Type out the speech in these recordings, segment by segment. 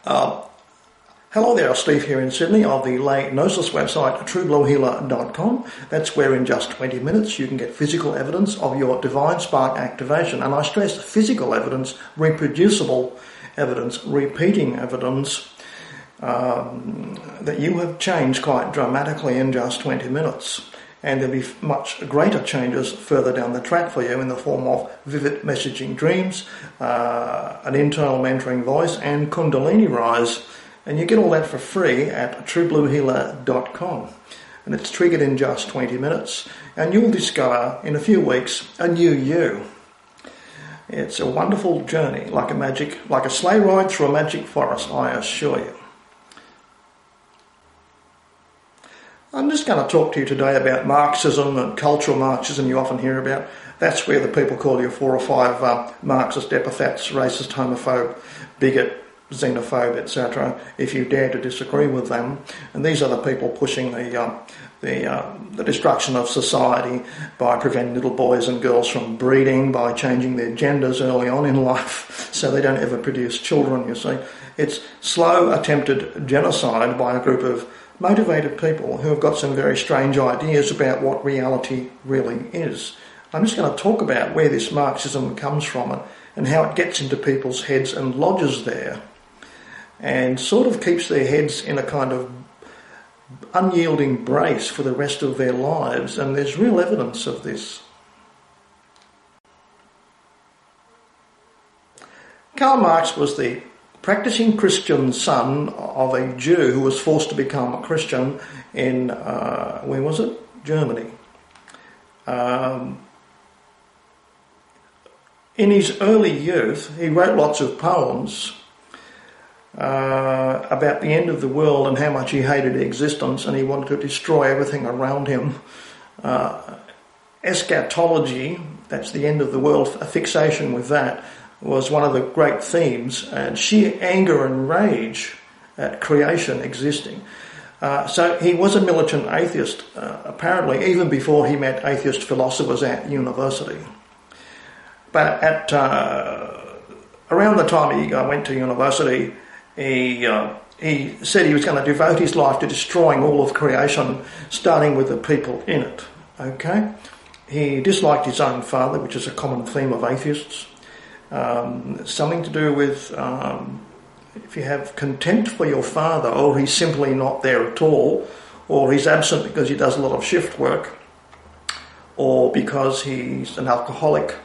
Hello there, Steve here in Sydney of the lay gnosis website truebluehealer.com. That's where in just 20 minutes you can get physical evidence of your divine spark activation. And I stress physical evidence, reproducible evidence, repeating evidence that you have changed quite dramatically in just 20 minutes. And there'll be much greater changes further down the track for you in the form of vivid messaging dreams, an internal mentoring voice, and Kundalini rise. And you get all that for free at truebluehealer.com. And it's triggered in just 20 minutes. And you'll discover in a few weeks a new you. It's a wonderful journey, like a sleigh ride through a magic forest, I assure you. I'm just going to talk to you today about Marxism and cultural Marxism you often hear about. That's where the people call you 4 or 5 Marxist epithets, racist, homophobe, bigot, xenophobe, etc., if you dare to disagree with them. And these are the people pushing the destruction of society by preventing little boys and girls from breeding, by changing their genders early on in life so they don't ever produce children, you see. It's slow attempted genocide by a group of motivated people who have got some very strange ideas about what reality really is. I'm just going to talk about where this Marxism comes from and how it gets into people's heads and lodges there and sort of keeps their heads in a kind of unyielding brace for the rest of their lives. And there's real evidence of this. Karl Marx was the practicing Christian son of a Jew who was forced to become a Christian in, where was it? Germany. In his early youth, he wrote lots of poems about the end of the world and how much he hated existence, and he wanted to destroy everything around him. Eschatology, that's the end of the world, a fixation with that, was one of the great themes, and sheer anger and rage at creation existing. So he was a militant atheist, apparently, even before he met atheist philosophers at university. But at around the time he went to university, he said he was going to devote his life to destroying all of creation, starting with the people in it. Okay? He disliked his own father, which is a common theme of atheists. Something to do with if you have contempt for your father, or he's simply not there at all, or he's absent because he does a lot of shift work, or because he's an alcoholic,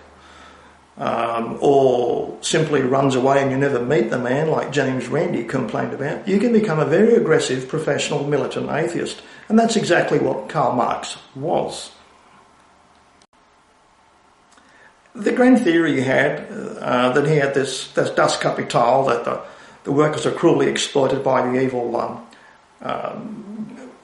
or simply runs away and you never meet the man, like James Randi complained about, you can become a very aggressive, professional, militant atheist. And that's exactly what Karl Marx was. The grand theory he had, that he had this das Kapital, that the workers are cruelly exploited by the evil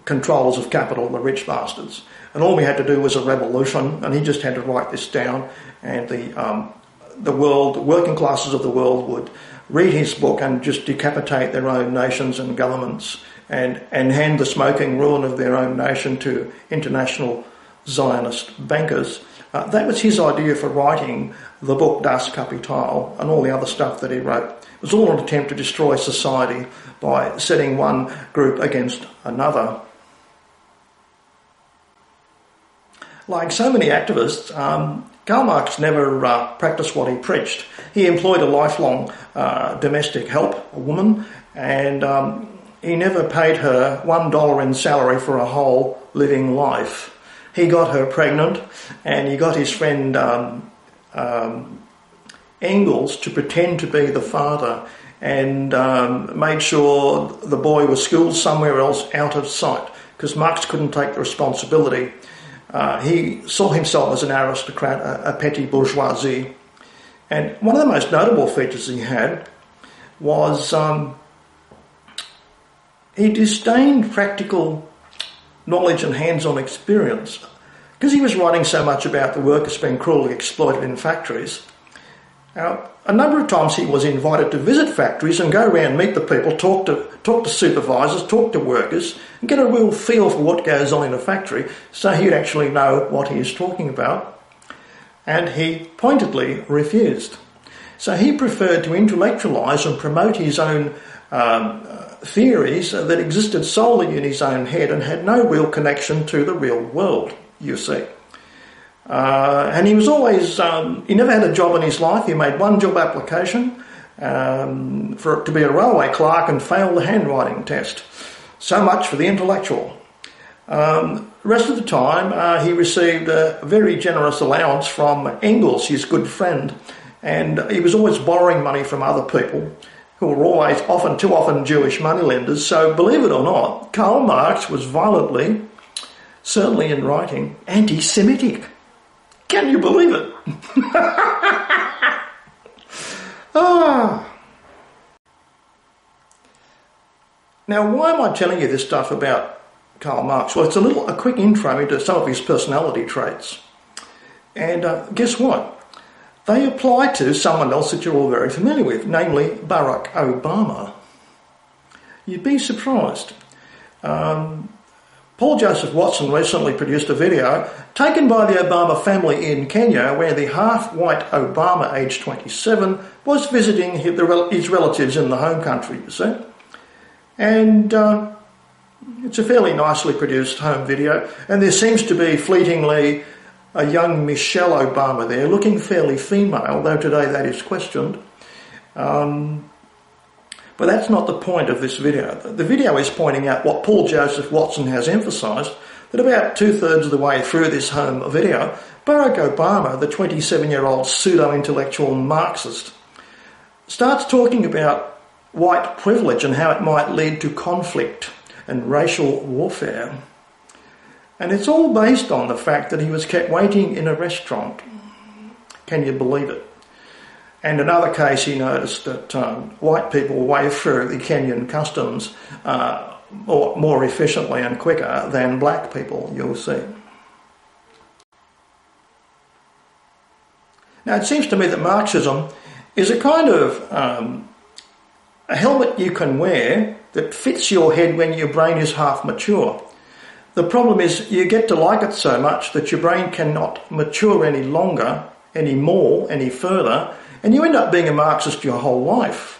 controllers of capital, the rich bastards. And all we had to do was a revolution, and he just had to write this down, and the working classes of the world would read his book and just decapitate their own nations and governments and hand the smoking ruin of their own nation to international Zionist bankers. That was his idea for writing the book Das Kapital and all the other stuff that he wrote. It was all an attempt to destroy society by setting one group against another. Like so many activists, Karl Marx never practiced what he preached. He employed a lifelong domestic help, a woman, and he never paid her $1 in salary for a whole living life. He got her pregnant, and he got his friend Engels to pretend to be the father, and made sure the boy was schooled somewhere else out of sight, because Marx couldn't take the responsibility. He saw himself as an aristocrat, a petty bourgeoisie. And one of the most notable features he had was he disdained practical knowledge and hands-on experience. Because he was writing so much about the workers being cruelly exploited in factories, a number of times he was invited to visit factories and go around, meet the people, talk to supervisors, talk to workers, and get a real feel for what goes on in a factory, so he'd actually know what he is talking about. And he pointedly refused. So he preferred to intellectualise and promote his own theories that existed solely in his own head and had no real connection to the real world, you see. And he was always, he never had a job in his life. He made one job application to be a railway clerk and failed the handwriting test. So much for the intellectual. The rest of the time, he received a very generous allowance from Engels, his good friend, and he was always borrowing money from other people who were always too often Jewish moneylenders. So believe it or not, Karl Marx was violently, certainly in writing, anti-Semitic. Can you believe it? Now, why am I telling you this stuff about Karl Marx? Well, it's a quick intro into some of his personality traits. And guess what? They apply to someone else that you're all very familiar with, namely Barack Obama. You'd be surprised. Paul Joseph Watson recently produced a video taken by the Obama family in Kenya where the half-white Obama, aged 27, was visiting his relatives in the home country, you see. And it's a fairly nicely produced home video, and there seems to be fleetingly a young Michelle Obama there, looking fairly female, though today that is questioned. But that's not the point of this video. The video is pointing out what Paul Joseph Watson has emphasised, that about 2/3 of the way through this home video, Barack Obama, the 27-year-old pseudo-intellectual Marxist, starts talking about white privilege and how it might lead to conflict and racial warfare. And it's all based on the fact that he was kept waiting in a restaurant. Can you believe it? And in another case, he noticed that white people wave through the Kenyan customs more efficiently and quicker than black people, you'll see. Now, it seems to me that Marxism is a kind of a helmet you can wear that fits your head when your brain is half mature. The problem is you get to like it so much that your brain cannot mature any longer, any more, any further, and you end up being a Marxist your whole life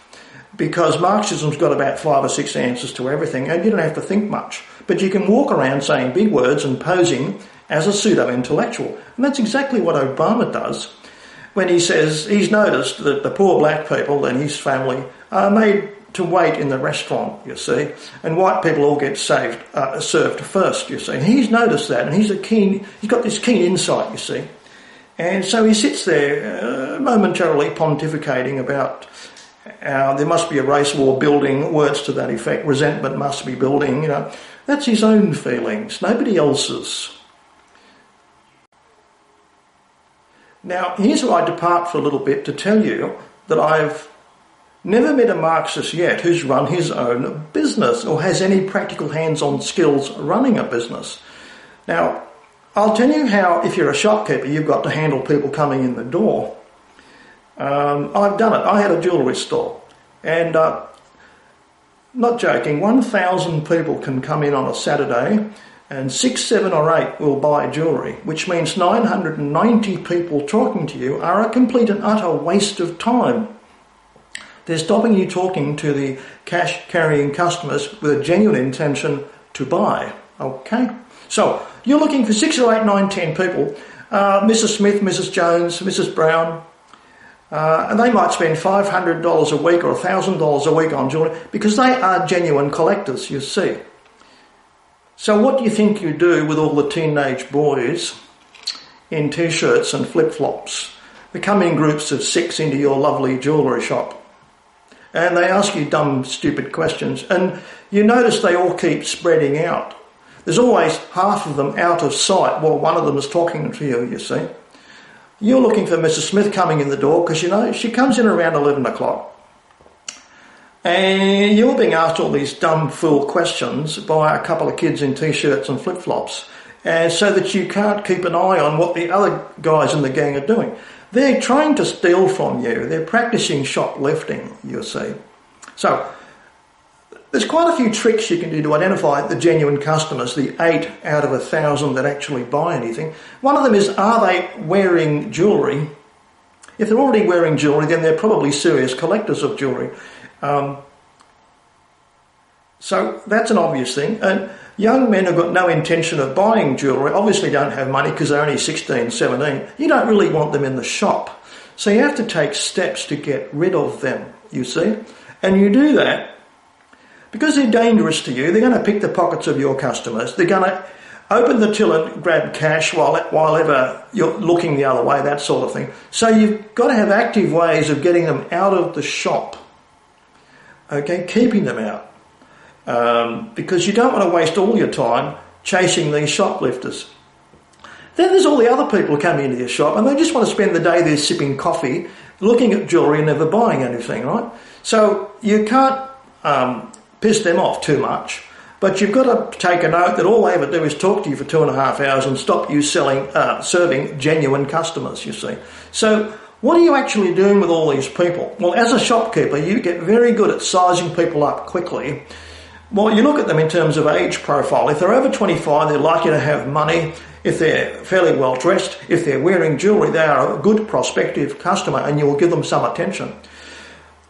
because Marxism's got about 5 or 6 answers to everything and you don't have to think much. But you can walk around saying big words and posing as a pseudo-intellectual. And that's exactly what Obama does when he says he's noticed that the poor black people and his family are made to wait in the restaurant, you see, and white people all get served first, you see. And he's noticed that, and he's got this keen insight, you see. And so he sits there momentarily pontificating about there must be a race war building, words to that effect, resentment must be building, you know. That's his own feelings, nobody else's. Now, here's where I depart for a little bit to tell you that I've never met a Marxist yet who's run his own business or has any practical hands-on skills running a business. Now, I'll tell you how, if you're a shopkeeper, you've got to handle people coming in the door. I've done it. I had a jewellery store, and not joking, 1,000 people can come in on a Saturday, and 6, 7 or 8 will buy jewellery, which means 990 people talking to you are a complete and utter waste of time. They're stopping you talking to the cash-carrying customers with a genuine intention to buy, okay? So, you're looking for 6 or 8, 9, 10 people, Mrs. Smith, Mrs. Jones, Mrs. Brown, and they might spend $500 a week or $1,000 a week on jewellery because they are genuine collectors, you see. So what do you think you do with all the teenage boys in T-shirts and flip-flops? They come in groups of 6 into your lovely jewellery shop and they ask you dumb, stupid questions, and you notice they all keep spreading out. There's always half of them out of sight while one of them is talking to you, you see. You're looking for Mrs. Smith coming in the door because, you know, she comes in around 11 o'clock. And you're being asked all these dumb fool questions by a couple of kids in T-shirts and flip-flops, and so that you can't keep an eye on what the other guys in the gang are doing. They're trying to steal from you. They're practicing shoplifting, you see. So there's quite a few tricks you can do to identify the genuine customers, the 8 out of 1,000 that actually buy anything. One of them is, are they wearing jewellery If they're already wearing jewellery, then they're probably serious collectors of jewellery. So that's an obvious thing. And young men who've got no intention of buying jewellery obviously don't have money because they're only 16, 17. You don't really want them in the shop. So you have to take steps to get rid of them, you see. And you do that because they're dangerous to you. They're going to pick the pockets of your customers. They're going to open the till and grab cash while ever you're looking the other way, that sort of thing. So you've got to have active ways of getting them out of the shop, okay, keeping them out. Because you don't want to waste all your time chasing these shoplifters. Then there's all the other people who come into your shop and they just want to spend the day there sipping coffee, looking at jewellery and never buying anything, right? So you can't piss them off too much, but you've got to take a note that all they ever do is talk to you for 2.5 hours and stop you serving genuine customers, you see. So what are you actually doing with all these people? Well, as a shopkeeper, you get very good at sizing people up quickly. Well, you look at them in terms of age profile. If they're over 25, they're likely to have money. If they're fairly well dressed, if they're wearing jewellery, they are a good prospective customer and you'll give them some attention.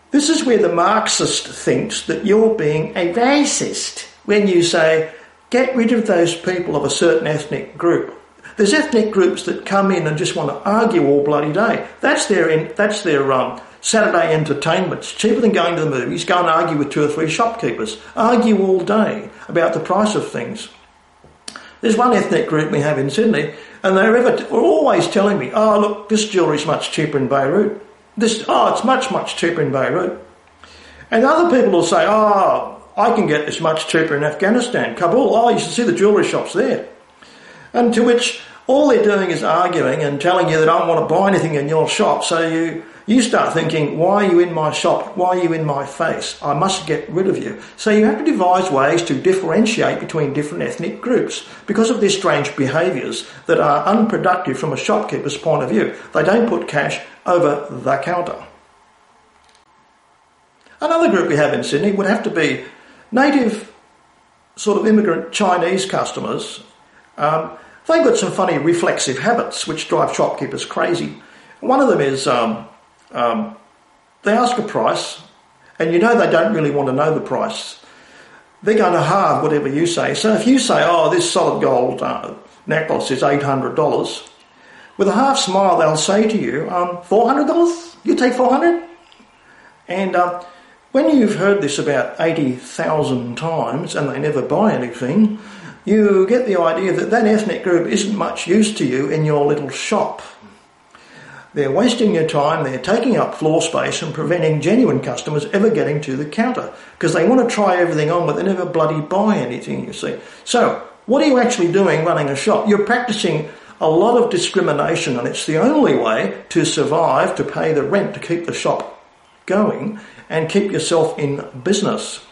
This is where the Marxist thinks that you're being a racist when you say, get rid of those people of a certain ethnic group. There's ethnic groups that come in and just want to argue all bloody day. That's their Saturday entertainment. It's cheaper than going to the movies. Go and argue with 2 or 3 shopkeepers. Argue all day about the price of things. There's one ethnic group we have in Sydney, and they're always telling me, oh, look, this jewellery's much cheaper in Beirut. It's much, much cheaper in Beirut. And other people will say, oh, I can get this much cheaper in Afghanistan, Kabul. Oh, you should see the jewellery shops there. And to which all they're doing is arguing and telling you they don't want to buy anything in your shop. So you start thinking, why are you in my shop? Why are you in my face? I must get rid of you. So you have to devise ways to differentiate between different ethnic groups because of their strange behaviours that are unproductive from a shopkeeper's point of view. They don't put cash over the counter. Another group we have in Sydney would have to be native sort of immigrant Chinese customers. They've got some funny reflexive habits which drive shopkeepers crazy. One of them is they ask a price, and you know they don't really want to know the price. They're going to halve whatever you say. So if you say, oh, this solid gold necklace is $800, with a half smile they'll say to you, $400? You take $400? And when you've heard this about 80,000 times and they never buy anything, you get the idea that that ethnic group isn't much use to you in your little shop. They're wasting your time, they're taking up floor space and preventing genuine customers ever getting to the counter because they want to try everything on but they never bloody buy anything, you see. So what are you actually doing running a shop? You're practicing a lot of discrimination and it's the only way to survive, to pay the rent, to keep the shop going and keep yourself in business.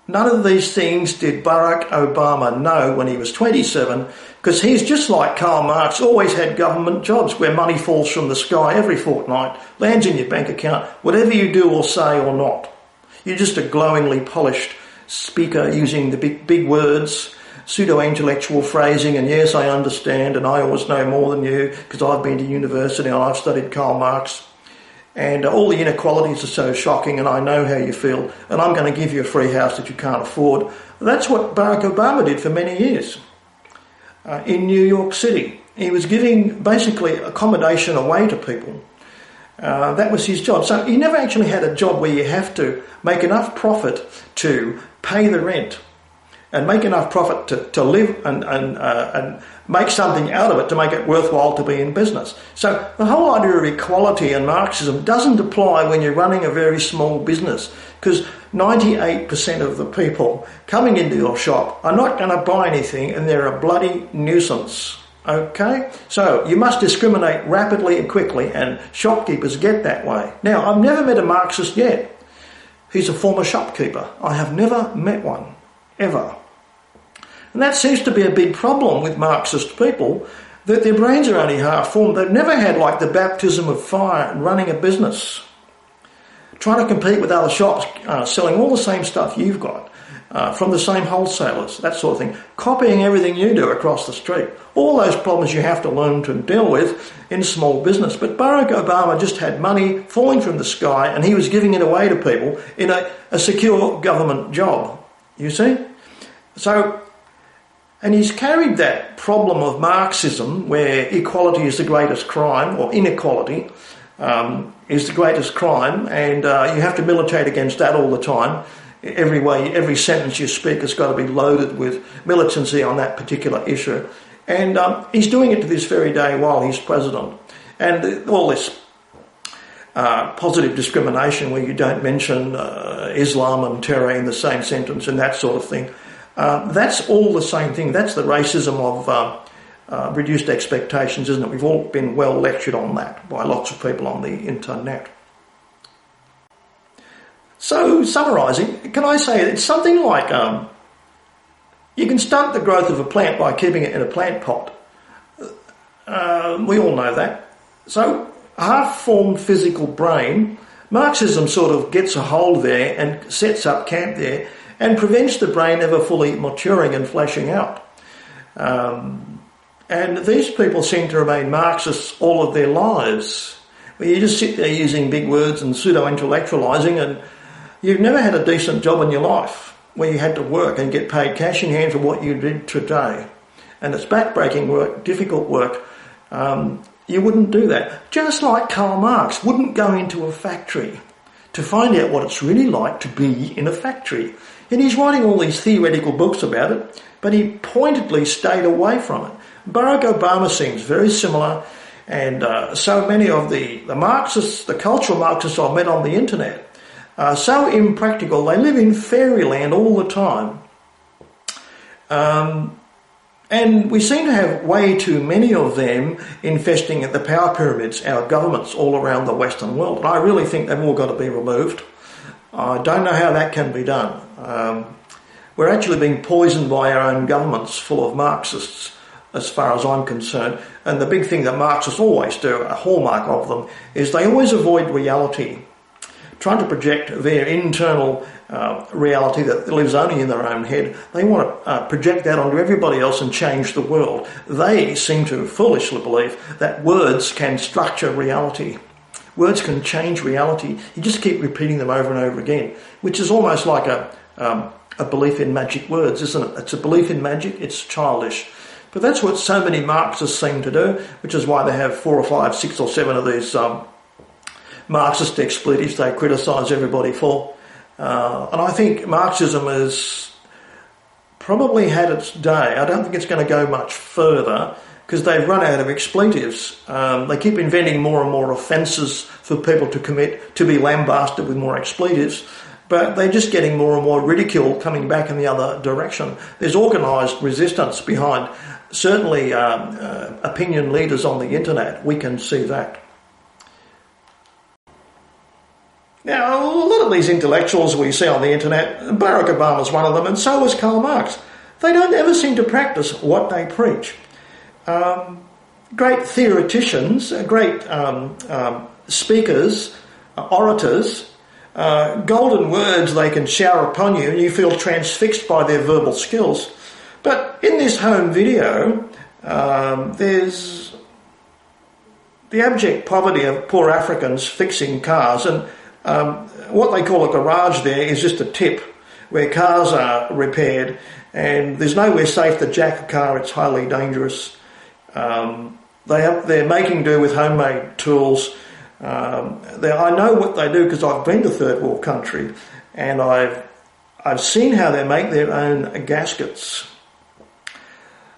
None of these things did Barack Obama know when he was 27 because he's just like Karl Marx, always had government jobs where money falls from the sky every fortnight, lands in your bank account, whatever you do or say or not. You're just a glowingly polished speaker using the big words, pseudo-intellectual phrasing, and yes, I understand and I always know more than you because I've been to university and I've studied Karl Marx. And all the inequalities are so shocking and I know how you feel and I'm going to give you a free house that you can't afford. That's what Barack Obama did for many years in New York City. He was giving basically accommodation away to people. That was his job. So he never actually had a job where you have to make enough profit to pay the rent and make enough profit to live and make something out of it to make it worthwhile to be in business. So the whole idea of equality and Marxism doesn't apply when you're running a very small business because 98% of the people coming into your shop are not going to buy anything and they're a bloody nuisance. Okay? So you must discriminate rapidly and quickly and shopkeepers get that way. Now, I've never met a Marxist yet. He's a former shopkeeper. I have never met one, ever. And that seems to be a big problem with Marxist people, that their brains are only half formed. They've never had like the baptism of fire and running a business, trying to compete with other shops, selling all the same stuff you've got, from the same wholesalers, that sort of thing, copying everything you do across the street. All those problems you have to learn to deal with in small business. But Barack Obama just had money falling from the sky and he was giving it away to people in a secure government job, you see? So, and he's carried that problem of Marxism, where equality is the greatest crime, or inequality is the greatest crime, and you have to militate against that all the time. Every sentence you speak has got to be loaded with militancy on that particular issue. And he's doing it to this very day while he's president. And all this positive discrimination where you don't mention Islam and terror in the same sentence and that sort of thing, that's all the same thing. That's the racism of reduced expectations, isn't it? We've all been well lectured on that by lots of people on the internet. So, summarising, can I say it's something like you can stunt the growth of a plant by keeping it in a plant pot. We all know that. So, half-formed physical brain, Marxism sort of gets a hold there and sets up camp there and prevents the brain ever fully maturing and fleshing out. And these people seem to remain Marxists all of their lives, where you just sit there using big words and pseudo-intellectualising, and you've never had a decent job in your life where you had to work and get paid cash in hand for what you did today. And it's backbreaking work, difficult work. You wouldn't do that. Just like Karl Marx wouldn't go into a factory to find out what it's really like to be in a factory. And he's writing all these theoretical books about it, but he pointedly stayed away from it. Barack Obama seems very similar, and so many of the Marxists, the cultural Marxists I've met on the internet, are so impractical. They live in fairyland all the time. And we seem to have way too many of them infesting the power pyramids, our governments all around the Western world. And I really think they've all got to be removed. I don't know how that can be done. We're actually being poisoned by our own governments full of Marxists, as far as I'm concerned. And the big thing that Marxists always do, a hallmark of them, is they always avoid reality, trying to project their internal reality that lives only in their own head. They want to project that onto everybody else and change the world. They seem to foolishly believe that words can structure reality. Words can change reality. You just keep repeating them over and over again, which is almost like a belief in magic words, isn't it? It's a belief in magic. It's childish. But that's what so many Marxists seem to do, which is why they have 4 or 5, 6 or 7 of these Marxist expletives they criticise everybody for. And I think Marxism has probably had its day. I don't think it's going to go much further because they've run out of expletives. They keep inventing more and more offences for people to commit, to be lambasted with more expletives. But they're just getting more and more ridicule coming back in the other direction. There's organised resistance behind certainly opinion leaders on the internet. We can see that. Now, a lot of these intellectuals we see on the internet, Barack Obama's one of them, and so is Karl Marx. They don't ever seem to practice what they preach. Great theoreticians, great speakers, orators, golden words they can shower upon you and you feel transfixed by their verbal skills. But in this home video, there's the abject poverty of poor Africans fixing cars, and what they call a garage there is just a tip where cars are repaired, and there's nowhere safe to jack a car. It's highly dangerous. They're making do with homemade tools. I know what they do because I've been to third world country, and I've seen how they make their own gaskets.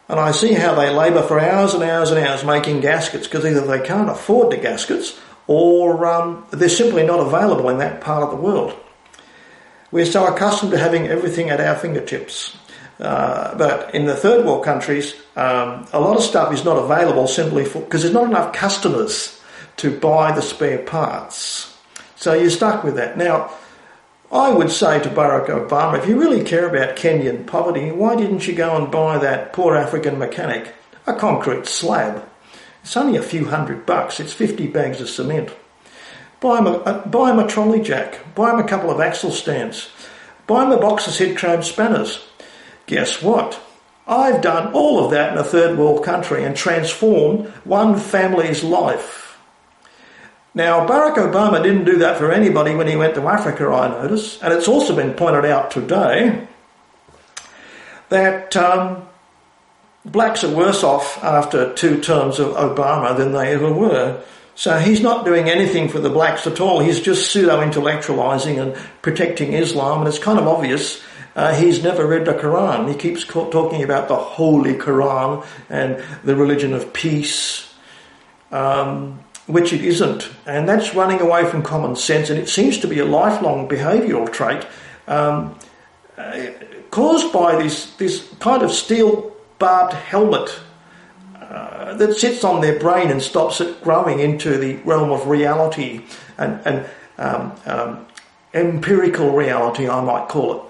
And I see how they labour for hours and hours and hours making gaskets because either they can't afford the gaskets or they're simply not available in that part of the world. We're so accustomed to having everything at our fingertips. But in the third world countries, a lot of stuff is not available simply because there's not enough customers to buy the spare parts. So you're stuck with that. Now, I would say to Barack Obama, if you really care about Kenyan poverty, why didn't you go and buy that poor African mechanic a concrete slab? It's only a few $100. It's 50 bags of cement. Buy him a trolley jack. Buy him a couple of axle stands. Buy him a box of head chrome spanners. Guess what? I've done all of that in a third world country and transformed one family's life. Now, Barack Obama didn't do that for anybody when he went to Africa, I notice, and it's also been pointed out today that blacks are worse off after 2 terms of Obama than they ever were. So he's not doing anything for the blacks at all. He's just pseudo-intellectualising and protecting Islam, and it's kind of obvious he's never read the Quran. He keeps talking about the Holy Quran and the religion of peace, which it isn't. And that's running away from common sense, and it seems to be a lifelong behavioural trait caused by this kind of steel-barbed helmet that sits on their brain and stops it growing into the realm of reality and empirical reality, I might call it.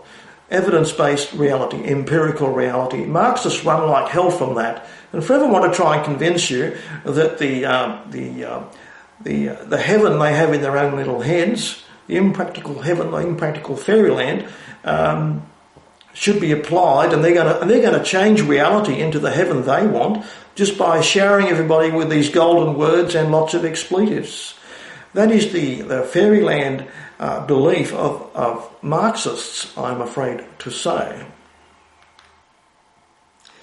Evidence-based reality, empirical reality. Marxists run like hell from that, and forever want to try and convince you that the heaven they have in their own little heads, the impractical heaven, the impractical fairyland, should be applied, and they're going to change reality into the heaven they want just by showering everybody with these golden words and lots of expletives. That is the fairyland belief of Marxists, I'm afraid to say.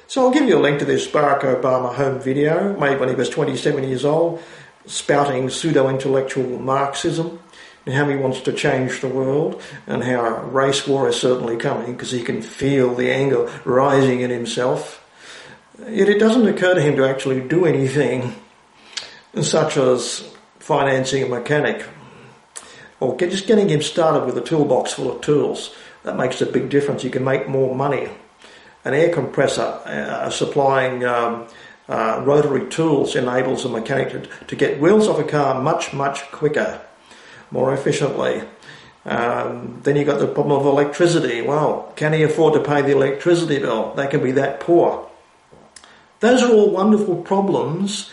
So I'll give you a link to this Barack Obama home video made when he was 27 years old, spouting pseudo-intellectual Marxism, and how he wants to change the world, and how a race war is certainly coming because he can feel the anger rising in himself. Yet it doesn't occur to him to actually do anything, such as financing a mechanic, or just getting him started with a toolbox full of tools. That makes a big difference. You can make more money. An air compressor supplying rotary tools enables a mechanic to get wheels off a car much, much quicker, more efficiently. Then you've got the problem of electricity. Well, can he afford to pay the electricity bill? They can be that poor. Those are all wonderful problems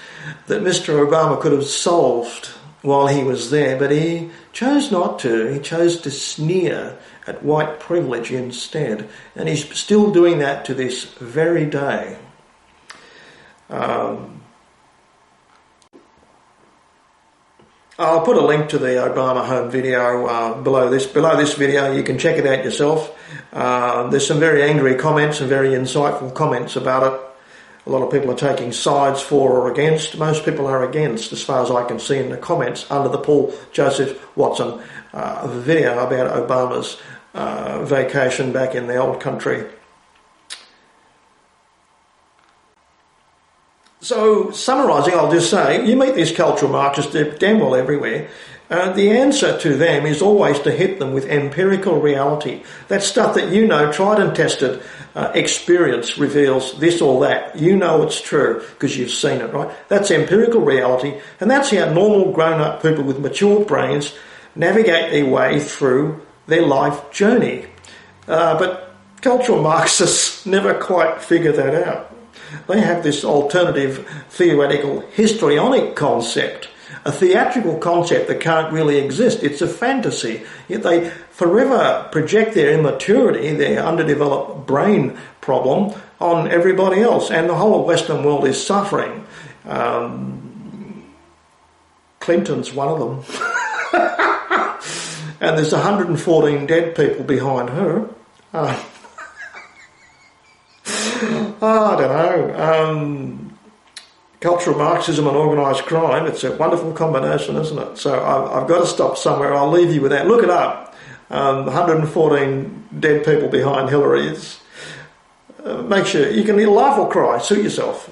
that Mr. Obama could have solved while he was there, but he chose not to. He chose to sneer at white privilege instead, and he's still doing that to this very day. I'll put a link to the Obama home video below this video. You can check it out yourself. There's some very angry comments and very insightful comments about it. A lot of people are taking sides for or against. Most people are against, as far as I can see in the comments under the Paul Joseph Watson video about Obama's vacation back in the old country. So, summarising, I'll just say, you meet these cultural Marxists, they're damn well everywhere. The answer to them is always to hit them with empirical reality. That stuff that you know, tried and tested, experience reveals this or that. You know it's true because you've seen it, right? That's empirical reality, and that's how normal grown-up people with mature brains navigate their way through their life journey. But cultural Marxists never quite figure that out. They have this alternative theoretical histrionic concept, a theatrical concept that can't really exist. It's a fantasy. Yet they forever project their immaturity, their underdeveloped brain problem, on everybody else. And the whole of Western world is suffering. Clinton's one of them. And there's 114 dead people behind her. I don't know. Cultural Marxism and organised crime, it's a wonderful combination, isn't it? So I've got to stop somewhere. I'll leave you with that. Look it up. 114 dead people behind Hillary. Make sure you can either laugh or cry. Suit yourself.